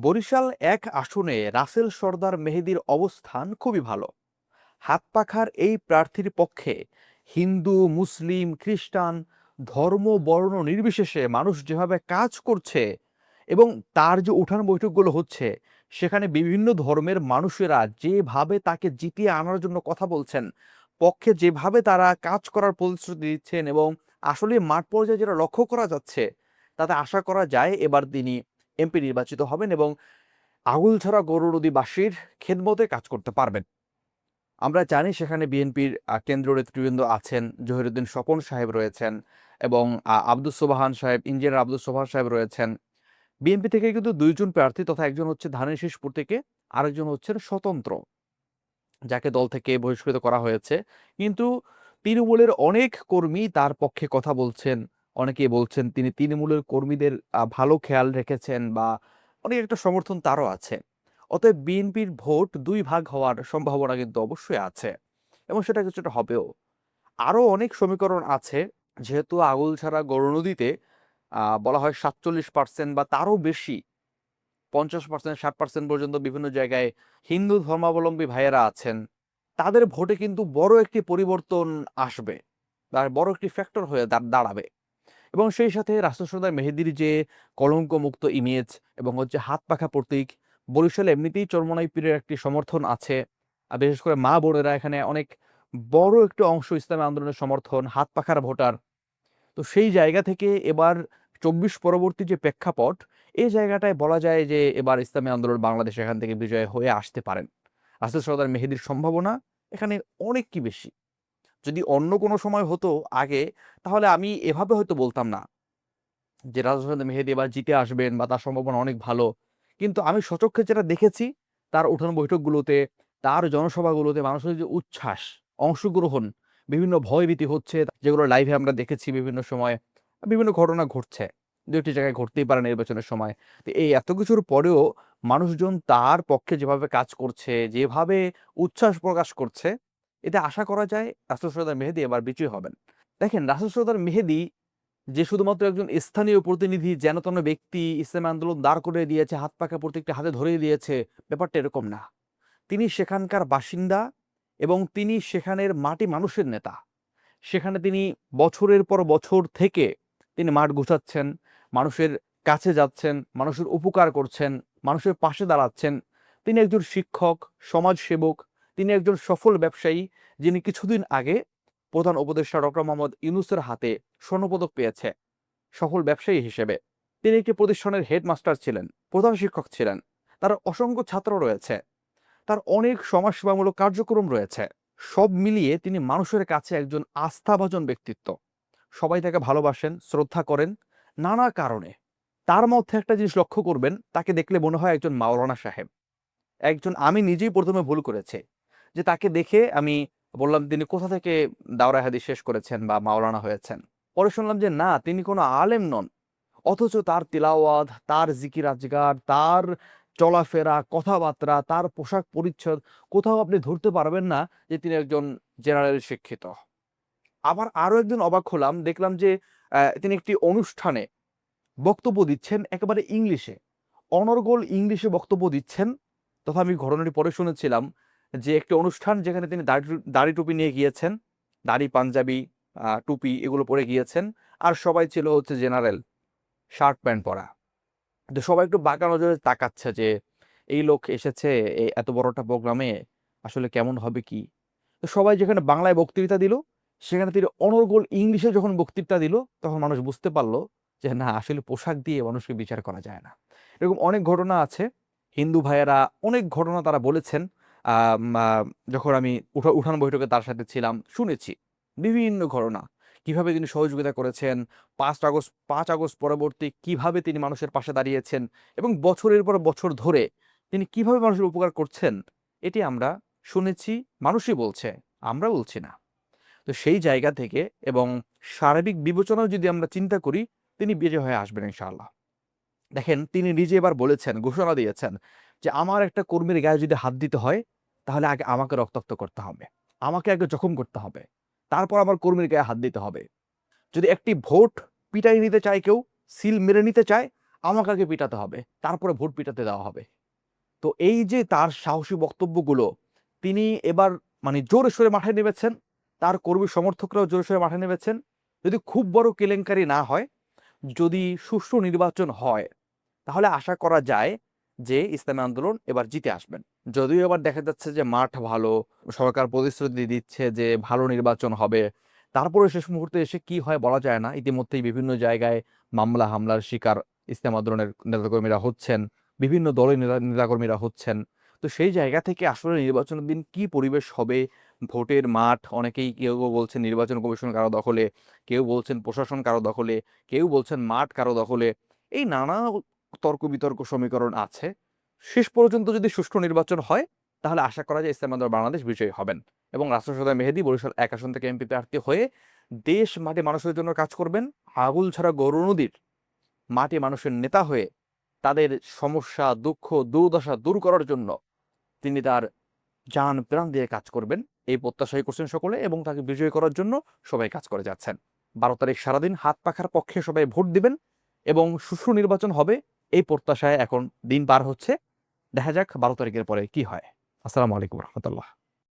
বরিশাল এক আসনে রাসেল সরদার মেহেদীর অবস্থান খুবই ভালো। হাতপাখার এই প্রার্থীর পক্ষে হিন্দু, মুসলিম, খ্রিস্টান, ধর্ম, বর্ণ নির্বিশেষে মানুষ যেভাবে কাজ করছে এবং তার যে উঠান বৈঠকগুলো হচ্ছে, সেখানে বিভিন্ন ধর্মের মানুষেরা যেভাবে তাকে জিতিয়ে আনার জন্য কথা বলছেন, পক্ষে যেভাবে তারা কাজ করার প্রতিশ্রুতি দিচ্ছেন এবং আসলে মাঠ পর্যায়ে যেটা লক্ষ্য করা যাচ্ছে, তাতে আশা করা যায় এবার তিনি এমপি নির্বাচিত হবেন এবং আগুলছড়া গৌরনদীবাসীর খেদমতে কাজ করতে পারবেন। আমরা জানি সেখানে বিএনপির কেন্দ্রীয় নেতৃবৃন্দ আছেন, জহিরুদ্দিন স্বপন সাহেব রয়েছেন এবং আব্দুস সোবাহান সাহেব, ইঞ্জিনিয়ার আব্দুস সোবাহান সাহেব রয়েছেন। বিএনপি থেকে কিন্তু ২ জন প্রার্থী তথা একজন হচ্ছে ধানের শীষপুর থেকে, আরেকজন হচ্ছেন স্বতন্ত্র, যাকে দল থেকে বহিষ্কৃত করা হয়েছে। কিন্তু তৃণমূলের অনেক কর্মী তার পক্ষে কথা বলছেন। অনেকেই বলছেন তিনি তৃণমূলের কর্মীদের ভালো খেয়াল রেখেছেন বা অনেক একটা সমর্থন তারও আছে। অতএব বিএনপির ভোট ২ ভাগ হওয়ার সম্ভাবনা কিন্তু অবশ্যই আছে এবং সেটা কিছুটা হবেও। আরো অনেক সমীকরণ আছে। যেহেতু আগুলছাড়া গৌরনদীতে বলা হয় ৪৭% বা তারও বেশি, ৫০%, ৬০% পর্যন্ত বিভিন্ন জায়গায় হিন্দু ধর্মাবলম্বী ভাইয়েরা আছেন। তাদের ভোটে কিন্তু বড় একটি পরিবর্তন আসবে। আর বড় একটি ফ্যাক্টর হয়ে দাঁড়াবে। এবং সেই সাথে রাসেল সরদার মেহেদীর যে কলঙ্কমুক্ত ইমেজ এবং হচ্ছে হাত পাখা প্রতীক, বরিশালে এমনিতেই চরমোনাই পীরের একটি সমর্থন আছে। বিশেষ করে মা বোনেরা এখানে অনেক বড় একটি অংশ ইসলামী আন্দোলনের সমর্থন, হাত পাখার ভোটার। তো সেই জায়গা থেকে এবার ২৪ পরবর্তী যে প্রেক্ষাপট, এই জায়গাটায় বলা যায় যে এবার ইসলামী আন্দোলন বাংলাদেশ এখান থেকে বিজয় হয়ে আসতে পারেন। রাসেল সরদার মেহেদীর সম্ভাবনা এখানে অনেক কি বেশি। যদি অন্য কোনো সময় হতো আগে, তাহলে আমি এভাবে হয়তো বলতাম না যে রাসেল সরদার মেহেদী এবার জিতে আসবেন বা তার সম্ভাবনা অনেক ভালো। কিন্তু আমি স্বচক্ষে যেটা দেখেছি, তার উঠান বৈঠকগুলোতে, তার জনসভাগুলোতে মানুষের যে উচ্ছ্বাস, অংশগ্রহণ, বিভিন্ন ভয়ভীতি হচ্ছে যেগুলো লাইভে আমরা দেখেছি বিভিন্ন সময়, বিভিন্ন ঘটনা ঘটছে। ২ একটি জায়গায় ঘটতেই পারে নির্বাচনের সময়। তো এই এত কিছুর পরেও মানুষজন তার পক্ষে যেভাবে কাজ করছে, যেভাবে উচ্ছ্বাস প্রকাশ করছে, এতে আশা করা যায় রাসেল সরদার মেহেদী এবার বিজয়ী হবেন। দেখেন, রাসেল সরদার মেহেদী যে শুধুমাত্র একজন স্থানীয় প্রতিনিধি, যেন-তেন ব্যক্তি ইসলামী আন্দোলন দাঁড় করিয়ে দিয়েছে, হাত পাকা প্রতীকটা হাতে ধরিয়ে দিয়েছে, ব্যাপারটা এরকম না। তিনি সেখানকার বাসিন্দা এবং তিনি সেখানের মাটি মানুষের নেতা। সেখানে তিনি বছরের পর বছর থেকে তিনি মাঠ গুছাচ্ছেন, মানুষের কাছে যাচ্ছেন, মানুষের উপকার করছেন, মানুষের পাশে দাঁড়াচ্ছেন। তিনি একজন শিক্ষক, সমাজসেবক, তিনি একজন সফল ব্যবসায়ী, যিনি কিছুদিন আগে প্রধান উপদেষ্টা ডক্টর মোহাম্মদ ইউনূসের হাতে স্বর্ণপদক পেয়েছে সফল ব্যবসায়ী হিসেবে। তিনি একটি প্রতিষ্ঠানের হেডমাস্টার ছিলেন, প্রধান শিক্ষক ছিলেন। তার অসংখ্য ছাত্র রয়েছে। তার অনেক সমাজসেবামূলক কার্যক্রম রয়েছে। সব মিলিয়ে তিনি মানুষের কাছে একজন আস্থাভাজন ব্যক্তিত্ব। সবাই তাকে ভালোবাসেন, শ্রদ্ধা করেন নানা কারণে। তার মধ্যে একটা জিনিস লক্ষ্য করবেন, তাকে দেখলে মনে হয় একজন মাওলানা সাহেব। আমি নিজেই ১ম এ ভুল করেছি যে তাকে দেখে আমি বললাম তিনি কোথা থেকে দাওরায়ে হাদিস শেষ করেছেন বা মাওলানা হয়েছেন। পরে শুনলাম যে না, তিনি কোনো আলেম নন। অথচ তার তিলাওয়াত, তার জিকির আজগার, তার চলাফেরা, কথাবার্তা, তার পোশাক পরিচ্ছদ, কোথাও আপনি ধরতে পারবেন না যে তিনি একজন জেনারেল শিক্ষিত। আবার আরো একদিন অবাক হলাম, দেখলাম যে তিনি একটি অনুষ্ঠানে বক্তব্য দিচ্ছেন একেবারে ইংলিশে। অনর্গল ইংলিশে বক্তব্য দিচ্ছেন। তথা আমি ঘটনাটি পরে শুনেছিলাম যে একটি অনুষ্ঠান যেখানে তিনি দাড়ি টুপি নিয়ে গিয়েছেন। দাড়ি, পাঞ্জাবি, টুপি এগুলো পরে গিয়েছেন। আর সবাই ছিল হচ্ছে জেনারেল, শার্ট প্যান্ট পরা। তো সবাই একটু বাঁকা নজরে তাকাচ্ছে যে এই লোক এসেছে এত বড় একটা প্রোগ্রামে, আসলে কেমন হবে কি? তো সবাই যেখানে বাংলায় বক্তৃতা দিল, সেখানে তিনি অনর্গল ইংলিশে যখন বক্তৃতা দিল, তখন মানুষ বুঝতে পারল যে না, আসলে পোশাক দিয়ে মানুষকে বিচার করা যায় না। এরকম অনেক ঘটনা আছে। হিন্দু ভাইয়েরা অনেক ঘটনা তারা বলেছেন। আম আ যখন আমি উঠান বৈঠকে তার সাথে ছিলাম, শুনেছি বিভিন্ন ঘটনা। কিভাবে তিনি সহযোগিতা করেছেন, ৫ আগস্ট পরবর্তী কিভাবে তিনি মানুষের পাশে দাঁড়িয়েছেন এবং বছরের পর বছর ধরে তিনি কিভাবে মানুষের উপকার করছেন, এটি আমরা শুনেছি, মানুষই বলছে, আমরা বলছি না। তো সেই জায়গা থেকে এবং সার্বিক বিবেচনাও যদি আমরা চিন্তা করি, তিনি বিজয়ী হয়ে আসবেন ইনশাআল্লাহ। দেখেন, তিনি নিজে এবার বলেছেন, ঘোষণা দিয়েছেন যে, "আমার একটা কর্মীর গায়ে যদি হাত দিতে হয়, তাহলে আগে আমাকে রক্তাক্ত করতে হবে। আমাকে আগে জখম করতে হবে। তারপর আমার কর্মীর গায়ে হাত দিতে হবে। যদি একটি ভোট পিটাই নিতে চায় কেউ, সিল মেরে নিতে চায়, আমাকে আগে পিটাতে হবে, তারপরে ভোট পিটাতে দেওয়া হবে। তো এই যে তার সাহসী বক্তব্যগুলো, তিনি এবার মানে জোরে সোরে মাঠে নেমেছেন, তার কর্মী সমর্থকরাও জোরে সোরে মাঠে নেমেছেন। যদি খুব বড় কেলেঙ্কারি না হয়, যদি সুষ্ঠু নির্বাচন হয়, তাহলে আশা করা যায় যে ইসলামী আন্দোলন এবার জিতে আসবেন। যদিও এবার দেখা যাচ্ছে যে মাঠ ভালো, সরকার প্রতিশ্রুতি দিচ্ছে যে ভালো নির্বাচন হবে, তারপরে শেষ মুহূর্তে এসে কি হয় বলা যায় না। ইতিমধ্যেই বিভিন্ন জায়গায় মামলা হামলার শিকার ইসলামী আন্দোলনের নেতাকর্মীরা হচ্ছেন, বিভিন্ন দলের নেতাকর্মীরা হচ্ছেন। তো সেই জায়গা থেকে আসলে নির্বাচনের দিন কি পরিবেশ হবে, ভোটের মাঠ, অনেকেই কেউ বলছেন নির্বাচন কমিশন কারো দখলে, কেউ বলছেন প্রশাসন কারো দখলে, কেউ বলছেন মাঠ কারো দখলে, এই নানা তর্ক বিতর্ক সমীকরণ আছে। শেষ পর্যন্ত যদি সুষ্ঠু নির্বাচন হয়, তাহলে আশা করা যায় ইসলামী আন্দোলন বাংলাদেশ বিজয়ী হবেন এবং রাসূল সদয় মেহেদী বরিশাল ১ আসন থেকে এমপি প্রার্থী হয়ে দেশ মাটি মানুষের জন্য কাজ করবেন। আগুল ছাড়া গরু নদীর মাটি মানুষের নেতা হয়ে তাদের সমস্যা, দুঃখ, দুর্দশা দূর করার জন্য তিনি তার জান প্রাণ দিয়ে কাজ করবেন, এই প্রত্যাশাই করছেন সকলে এবং তাকে বিজয়ী করার জন্য সবাই কাজ করে যাচ্ছেন। ১২ তারিখ সারাদিন হাত পাখার পক্ষে সবাই ভোট দিবেন এবং সুষ্ঠু নির্বাচন হবে, এই প্রত্যাশায় এখন দিন পার হচ্ছে। দেখা যাক ১২ তারিখের পরে কি হয়। আসসালামু আলাইকুম রহমতুল্লাহ।